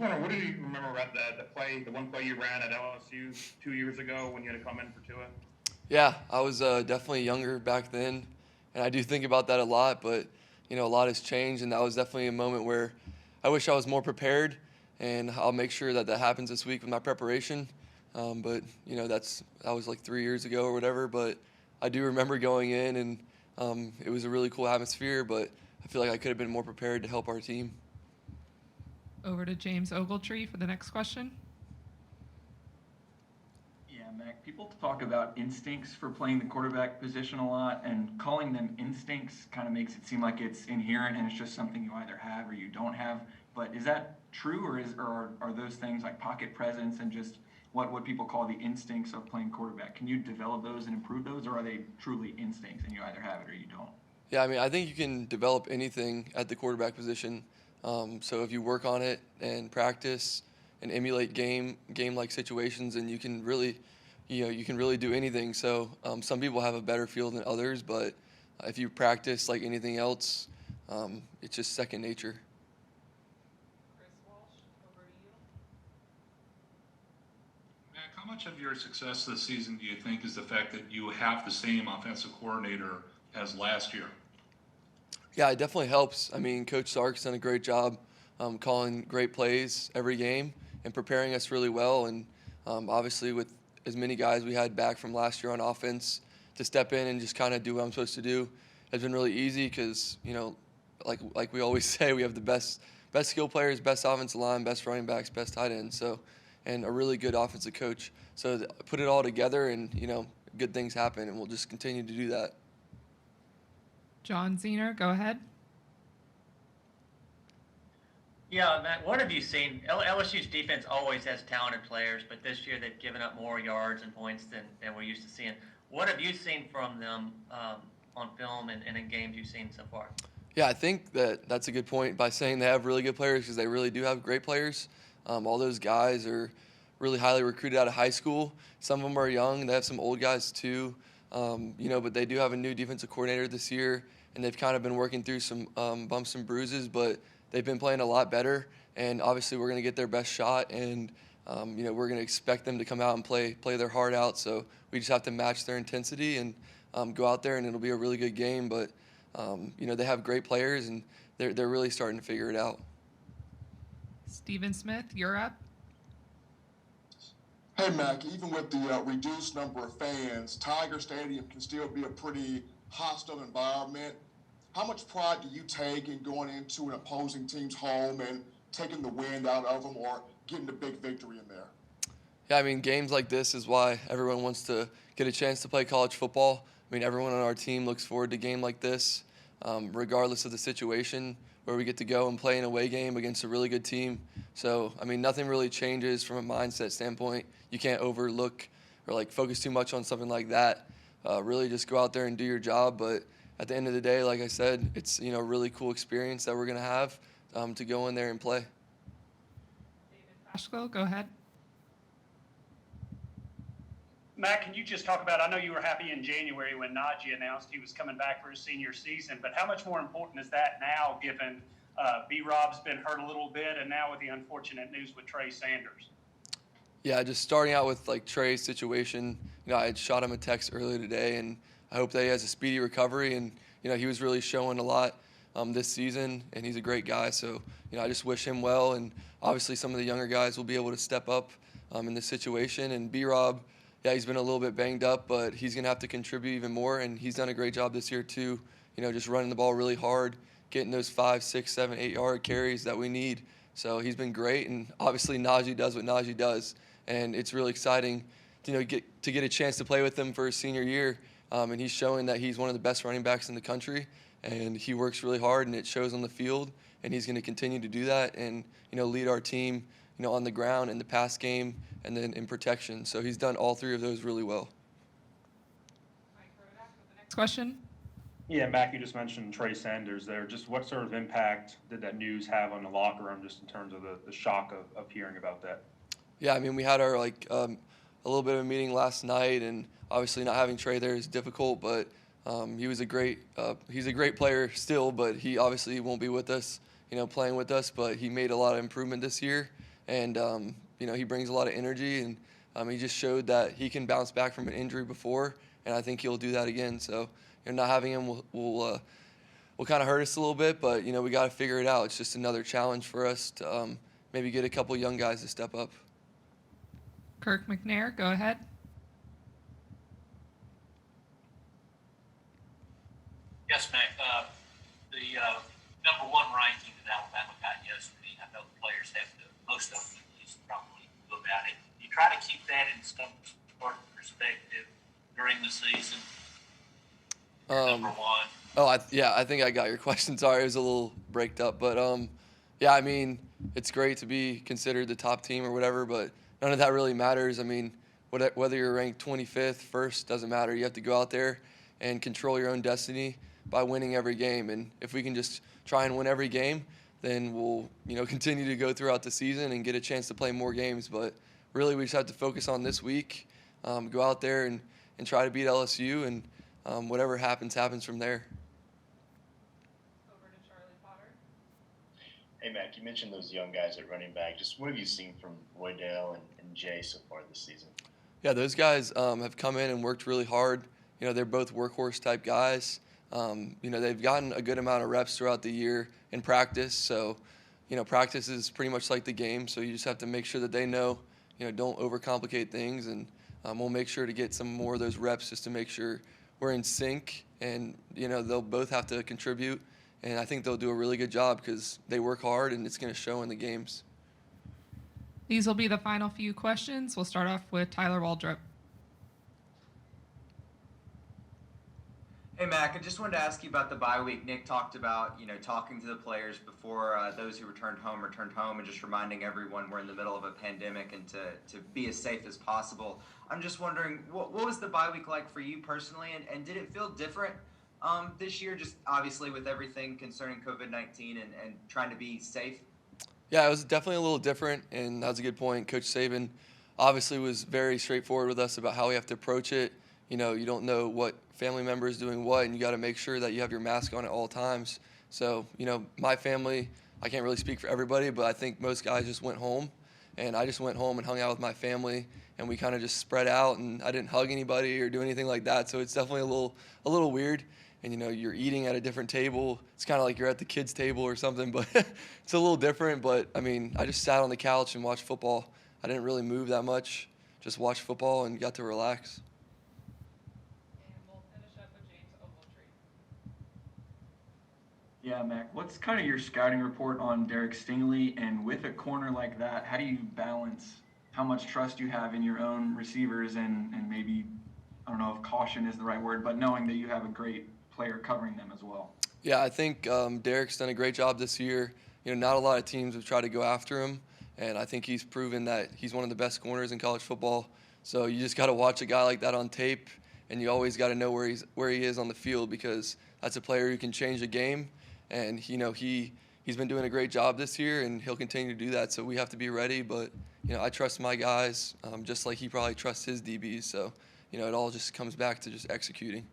wondering, what do you remember about the one play you ran at LSU 2 years ago when you had to come in for Tua? Yeah, I was definitely younger back then, and I do think about that a lot. But a lot has changed, and that was definitely a moment where I wish I was more prepared, and I'll make sure that happens this week with my preparation. But that was like 3 years ago or whatever. But I do remember going in, and it was a really cool atmosphere. But I feel like I could have been more prepared to help our team. Over to James Ogletree for the next question. Yeah, Mac, people talk about instincts for playing the quarterback position a lot, and calling them instincts kind of makes it seem like it's inherent and it's just something you either have or you don't have. But is that true, or are those things like pocket presence and just what people call the instincts of playing quarterback? Can you develop those and improve those, or are they truly instincts and you either have it or you don't? Yeah, I mean, I think you can develop anything at the quarterback position. So if you work on it and practice and emulate game-like situations, and you can really do anything. So some people have a better feel than others, but if you practice like anything else, it's just second nature. Chris Walsh, over to you. Mac, how much of your success this season do you think is the fact that you have the same offensive coordinator as last year? Yeah, it definitely helps. I mean, Coach Sark's done a great job calling great plays every game and preparing us really well. And obviously, with as many guys we had back from last year on offense, to step in and just kind of do what I'm supposed to do has been really easy because, like we always say, we have the best skill players, best offensive line, best running backs, best tight ends, and a really good offensive coach. So put it all together, and good things happen, and we'll just continue to do that. John Zener, go ahead. Yeah, Matt, what have you seen? LSU's defense always has talented players, but this year they've given up more yards and points than we're used to seeing. What have you seen from them on film and in games you've seen so far? Yeah, I think that's a good point by saying they have really good players, because they really do have great players. All those guys are really highly recruited out of high school. Some of them are young. They have some old guys too, but they do have a new defensive coordinator this year, and they've kind of been working through some bumps and bruises, but they've been playing a lot better. And obviously we're going to get their best shot, and we're going to expect them to come out and play their heart out. So we just have to match their intensity and go out there, and it'll be a really good game. But they have great players, and they're really starting to figure it out. Stephen Smith, you're up. Hey, Mac, even with the reduced number of fans, Tiger Stadium can still be a pretty hostile environment. How much pride do you take in going into an opposing team's home and taking the wind out of them, or getting a big victory in there? Yeah, I mean, games like this is why everyone wants to get a chance to play college football. I mean, everyone on our team looks forward to a game like this, regardless of the situation, where we get to go and play an away game against a really good team. So, I mean, nothing really changes from a mindset standpoint. You can't overlook or focus too much on something like that. Really just go out there and do your job. But at the end of the day, like I said, it's a really cool experience that we're going to have to go in there and play. David Pashko, go ahead. Matt, can you just talk about, I know you were happy in January when Najee announced he was coming back for his senior season, but how much more important is that now, given B-Rob's been hurt a little bit, and now with the unfortunate news with Trey Sanders? Yeah, just starting out with Trey's situation, I had shot him a text earlier today, and I hope that he has a speedy recovery. And he was really showing a lot this season, and he's a great guy. So I just wish him well. And obviously some of the younger guys will be able to step up in this situation. And B-Rob, yeah, he's been a little bit banged up, but he's going to have to contribute even more. And he's done a great job this year too, just running the ball really hard, getting those 5, 6, 7, 8-yard carries that we need. So he's been great. And obviously Najee does what Najee does. And it's really exciting to get a chance to play with him for his senior year. And he's showing that he's one of the best running backs in the country. And he works really hard, and it shows on the field. And he's going to continue to do that and lead our team on the ground, in the pass game, and then in protection. So he's done all three of those really well. Mike Rodak with the next question. Yeah, Mac, you just mentioned Trey Sanders there. Just what sort of impact did that news have on the locker room, just in terms of the shock of hearing about that? Yeah, I mean, we had our a little bit of a meeting last night, and obviously not having Trey there is difficult, but he's a great player still, but he obviously won't be with us, playing with us, but he made a lot of improvement this year, and he brings a lot of energy, and he just showed that he can bounce back from an injury before, and I think he'll do that again. So not having him will kind of hurt us a little bit, but we got to figure it out. It's just another challenge for us to maybe get a couple young guys to step up. Kirk McNair, go ahead. Yes, Mac. The number one ranking that Alabama got yesterday, I know the players have to, most of them at least, probably know about it. You try to keep that in some sort of perspective during the season. Number one. Oh, I think I got your question. Sorry, it was a little breaked up. But, yeah, I mean, it's great to be considered the top team or whatever, but none of that really matters. I mean, whether you're ranked 25th, first, doesn't matter. You have to go out there and control your own destiny by winning every game. And if we can just try and win every game, then we'll, continue to go throughout the season and get a chance to play more games. But really, we just have to focus on this week, go out there and try to beat LSU, and whatever happens from there. Over to Charlie Potter. Hey, Mac, you mentioned those young guys at running back. Just what have you seen from Roydell and Jay so far this season? Yeah, those guys have come in and worked really hard. They're both workhorse-type guys. They've gotten a good amount of reps throughout the year in practice. So, practice is pretty much like the game. So you just have to make sure that they know, don't overcomplicate things. And we'll make sure to get some more of those reps just to make sure we're in sync. And, they'll both have to contribute. And I think they'll do a really good job because they work hard, and it's going to show in the games. These will be the final few questions. We'll start off with Tyler Waldrop. Hey, Mac, I just wanted to ask you about the bye week. Nick talked about, talking to the players before those who returned home, and just reminding everyone we're in the middle of a pandemic and to be as safe as possible. I'm just wondering, what was the bye week like for you personally, and did it feel different this year, just obviously with everything concerning COVID-19 and trying to be safe? Yeah, it was definitely a little different, and that was a good point. Coach Saban obviously was very straightforward with us about how we have to approach it. You don't know what family member is doing what, and you got to make sure that you have your mask on at all times. So, my family, I can't really speak for everybody, but I think most guys just went home, and I just went home and hung out with my family, and we kind of just spread out, and I didn't hug anybody or do anything like that. So it's definitely a little weird. And, you're eating at a different table. It's kind of like you're at the kids' table or something, but it's a little different. But, I just sat on the couch and watched football. I didn't really move that much, just watched football and got to relax. And we'll finish up with James Ogletree. Yeah, Mac, what's kind of your scouting report on Derek Stingley? And with a corner like that, how do you balance how much trust you have in your own receivers and maybe, I don't know if caution is the right word, but knowing that you have a great player covering them as well? Yeah, I think Derek's done a great job this year. Not a lot of teams have tried to go after him, and I think he's proven that he's one of the best corners in college football. So you just got to watch a guy like that on tape, and you always got to know where he is on the field, because that's a player who can change the game. And he's been doing a great job this year, and he'll continue to do that. So we have to be ready. But I trust my guys just like he probably trusts his DBs. So it all just comes back to just executing.